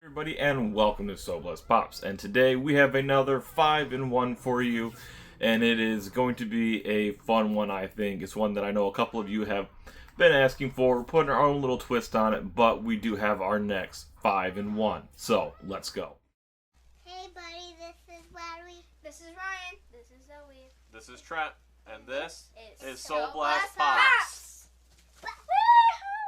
Everybody, and welcome to So Blessed Pops. And today we have another 5-in-1 for you, and it is going to be a fun one. I think it's one that I know a couple of you have been asking for. We're putting our own little twist on it, but we do have our next 5-in-1. So let's go. Hey buddy, this is Larry. This is Ryan. This is Zoe. This is Trent, and this is So So Blessed Blessed Pops.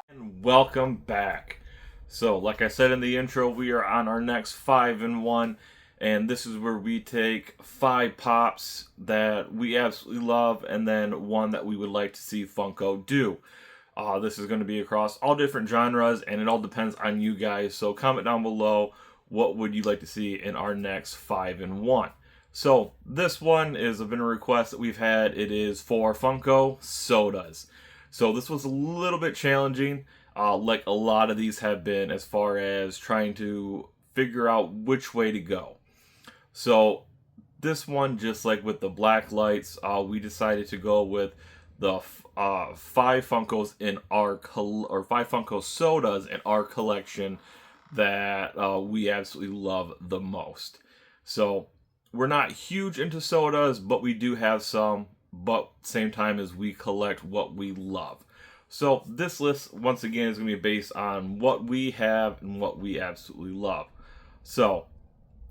And welcome back. So, like I said in the intro, we are on our next 5-in-1, and this is where we take 5 pops that we absolutely love, and then one that we would like to see Funko do. This is going to be across all different genres, and it all depends on you guys. So, comment down below what would you like to see in our next 5-in-1. So, this one has been a request that we've had. It is for Funko Sodas. So, this was a little bit challenging. Like a lot of these have been, as far as trying to figure out which way to go. So this one, just like with the black lights, we decided to go with the 5 Funkos in our 5 Funko Sodas in our collection that we absolutely love the most. So we're not huge into sodas, but we do have some. But same time as we collect what we love. So this list, once again, is going to be based on what we have and what we absolutely love. So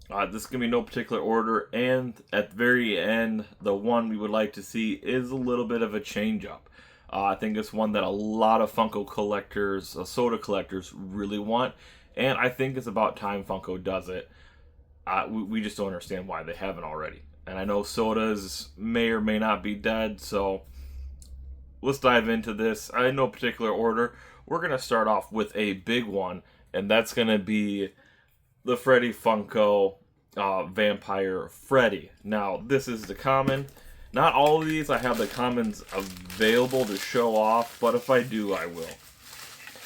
this is going to be no particular order, and at the very end, the one we would like to see is a little bit of a change up. I think it's one that a lot of Funko collectors, soda collectors, really want, and I think it's about time Funko does it. We just don't understand why they haven't already. And I know sodas may or may not be dead, so let's dive into this. In no particular order. We're going to start off with a big one, and that's going to be the Freddy Funko Vampire Freddy. Now, this is the common. Not all of these I have the commons available to show off, but if I do, I will.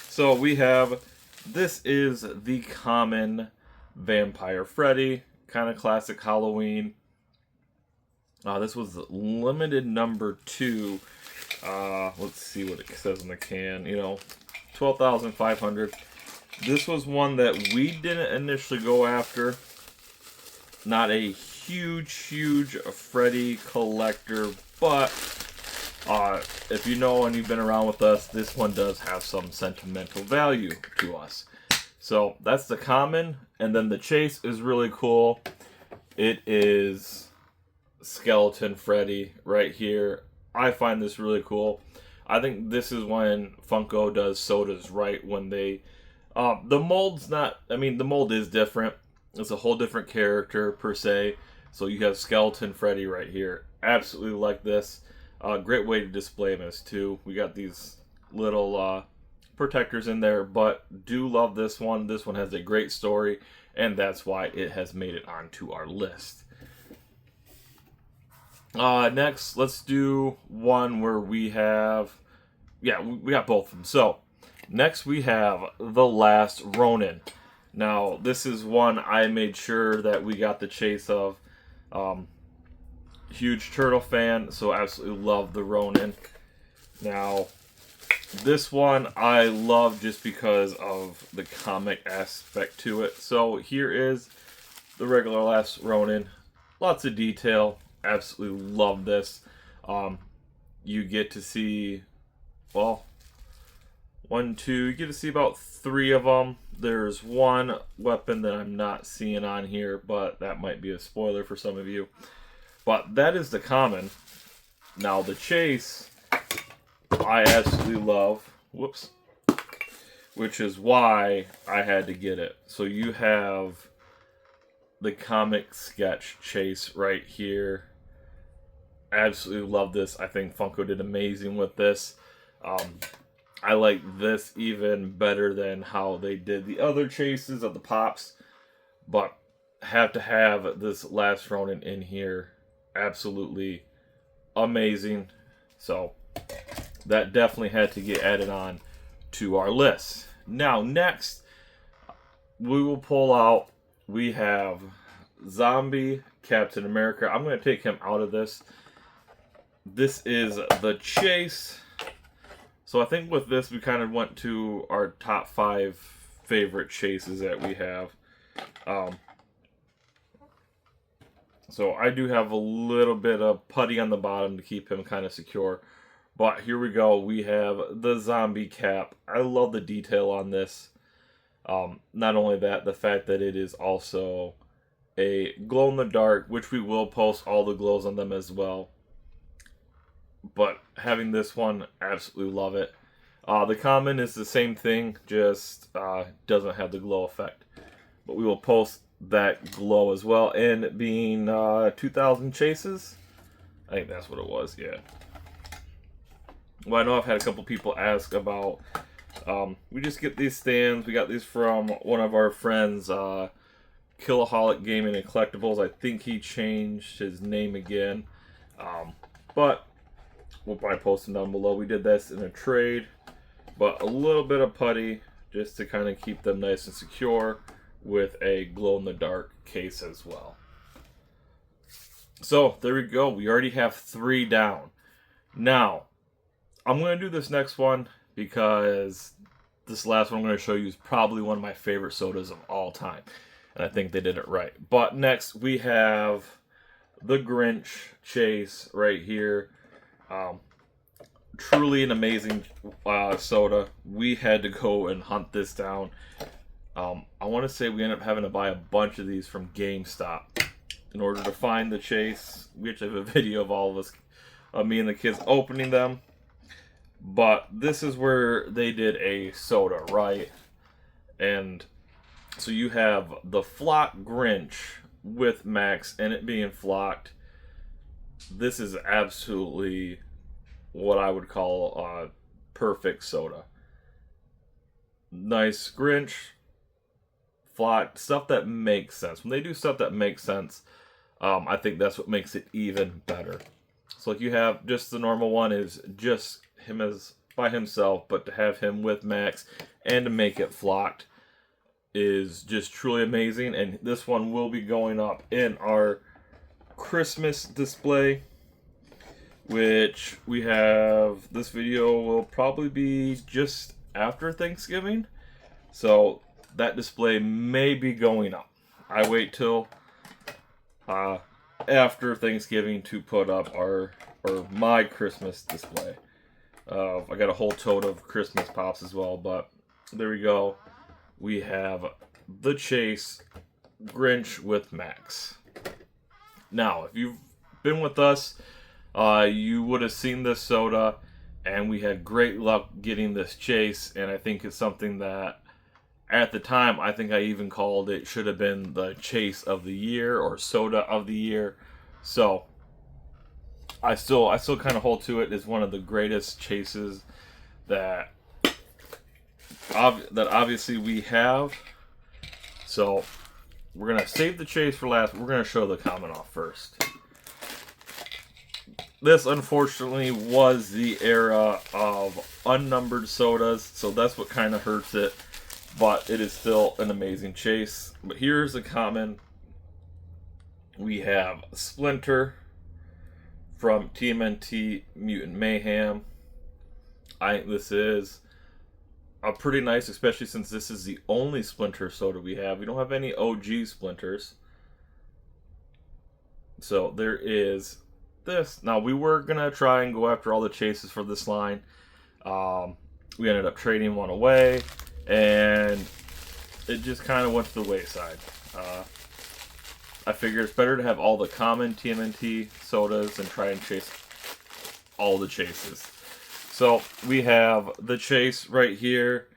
So we have, this is the common Vampire Freddy, kind of classic Halloween. This was limited number 2. Let's see what it says in the can. 12,500. This was one that we didn't initially go after. Not a huge Freddy collector, but if you know and you've been around with us, this one does have some sentimental value to us. So that's the common, and then the chase is really cool. It is Skeleton Freddy right here. I find this really cool. I think this is when Funko does sodas right, when they the mold's not, the mold is different. It's a whole different character per se. So you have Skeleton Freddy right here. Absolutely like this. Great way to display him as too. We got these little protectors in there, but do love this one. This one has a great story, and that's why it has made it onto our list. Next, let's do one where we have, we got both of them. So, next we have The Last Ronin. Now, this is one I made sure that we got the chase of. Huge Turtle fan, so absolutely love the Ronin. Now, this one I love just because of the comic aspect to it. So, here is the regular Last Ronin. Lots of detail. Absolutely love this. You get to see, well, 1, 2, you get to see about 3 of them. There's one weapon that I'm not seeing on here, but that might be a spoiler for some of you. But that is the common. Now the chase, I absolutely love. Whoops. Which is why I had to get it. So you have the comic sketch chase right here. Absolutely love this. I think Funko did amazing with this. I like this even better than how they did the other chases of the pops. But have to have this Last Ronin in here. Absolutely amazing. So that definitely had to get added on to our list. Now next, we will pull out, we have Zombie Captain America. I'm going to take him out of this. This is the chase. So I think with this, we kind of went to our top 5 favorite chases that we have. So I do have a little bit of putty on the bottom to keep him kind of secure. But here we go. We have the zombie cap. I love the detail on this. Not only that, the fact that it is also a glow in the dark, which we will post all the glows on them as well. But having this one, absolutely love it. The common is the same thing, just doesn't have the glow effect. But we will post that glow as well. And it being 2,000 chases, I think that's what it was, yeah. Well, I know I've had a couple people ask about, we just get these stands. We got these from one of our friends, Killaholic Gaming and Collectibles. I think he changed his name again. But we'll probably post them down below. We did this in a trade, but a little bit of putty just to kind of keep them nice and secure with a glow-in-the-dark case as well. So there we go. We already have 3 down. Now, I'm going to do this next one because this last one I'm going to show you is probably one of my favorite sodas of all time. And I think they did it right. But next we have the Grinch Chase right here. Truly an amazing soda. We had to go and hunt this down. I want to say we ended up having to buy a bunch of these from GameStop in order to find the Chase. We actually have a video of all of us, me and the kids opening them. But this is where they did a soda, right? And so you have the Flock Grinch with Max and it being flocked. This is absolutely what I would call a perfect soda. Nice Grinch, flocked, stuff that makes sense. When they do stuff that makes sense, I think that's what makes it even better. So like you have just the normal one is just him as by himself, but to have him with Max and to make it flocked is just truly amazing. And this one will be going up in our Christmas display, which we have. This video will probably be just after Thanksgiving, so that display may be going up. I wait till after Thanksgiving to put up my Christmas display. I got a whole tote of Christmas pops as well, but there we go. We have the Chase Grinch with Max. Now, if you've been with us, you would have seen this soda, and we had great luck getting this Chase, and I think it's something that, at the time, I think I even called it should have been the Chase of the Year or Soda of the Year. So, I still kind of hold to it as one of the greatest chases that obviously we have. So we're gonna save the chase for last. We're gonna show the common off first. This unfortunately was the era of unnumbered sodas, so that's what kind of hurts it. But it is still an amazing chase. But here's the common. We have Splinter from TMNT Mutant Mayhem. I think this is a pretty nice, especially since this is the only Splinter soda we have. We don't have any OG Splinters. So there is this. Now we were going to try and go after all the chases for this line. We ended up trading one away, and it just kind of went to the wayside. I figure it's better to have all the common TMNT sodas and try and chase all the chases. So we have the chase right here.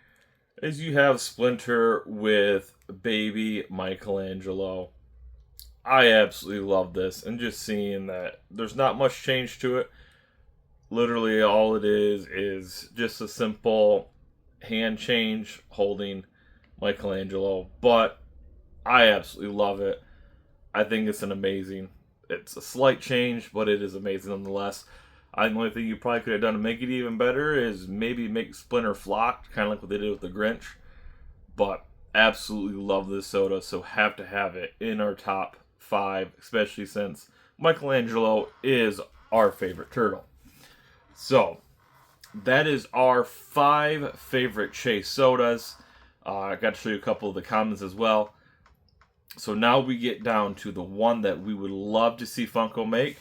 As you have Splinter with Baby Michelangelo. I absolutely love this, and just seeing that there's not much change to it. Literally all it is just a simple hand change holding Michelangelo, but I absolutely love it. I think it's it's a slight change, but it is amazing nonetheless. I think the only thing you probably could have done to make it even better is maybe make Splinter flocked, kind of like what they did with the Grinch. But absolutely love this soda, so have to have it in our top 5, especially since Michelangelo is our favorite turtle. So that is our 5 favorite chase sodas. I got to show you a couple of the commons as well. So now we get down to the one that we would love to see Funko make.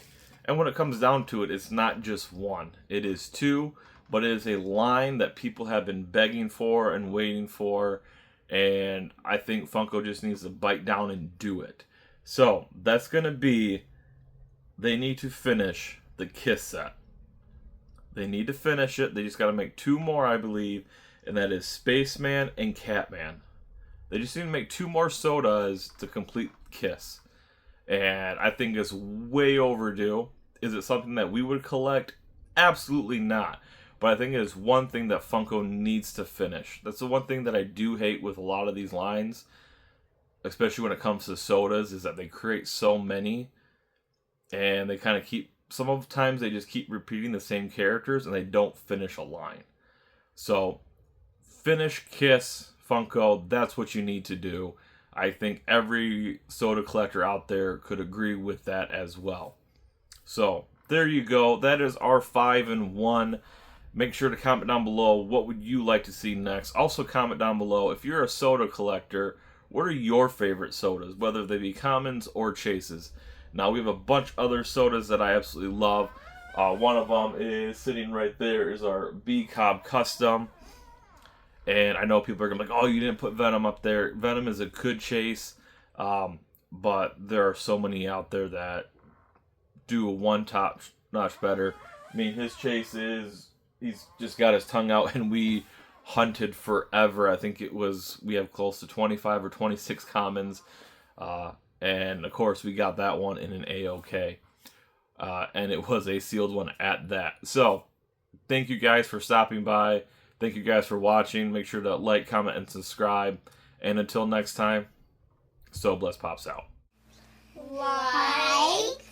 And when it comes down to it, it's not just one. It is two, but it is a line that people have been begging for and waiting for. And I think Funko just needs to bite down and do it. So that's going to be, they need to finish the Kiss set. They need to finish it. They just got to make two more, I believe. And that is Spaceman and Catman. They just need to make two more sodas to complete Kiss. And I think it's way overdue. Is it something that we would collect? Absolutely not. But I think it is one thing that Funko needs to finish. That's the one thing that I do hate with a lot of these lines, especially when it comes to sodas, is that they create so many. And they kind of keep, some of the times they just keep repeating the same characters and they don't finish a line. So, finish Kiss, Funko, that's what you need to do. I think every soda collector out there could agree with that as well. So, there you go. That is our 5-in-1. Make sure to comment down below what would you like to see next. Also comment down below if you're a soda collector, what are your favorite sodas, whether they be commons or chases. Now we have a bunch of other sodas that I absolutely love. One of them is sitting right there is our B Cobb Custom. And I know people are going to be like, oh, you didn't put Venom up there. Venom is a good chase, but there are so many out there that do a one top notch better. I mean, his chase is, he's just got his tongue out, and we hunted forever. I think it was, we have close to 25 or 26 commons. And of course, we got that one in an A-OK. And it was a sealed one at that. So, thank you guys for stopping by. Thank you guys for watching. Make sure to like, comment, and subscribe. And until next time, So Bless Pops out. Like,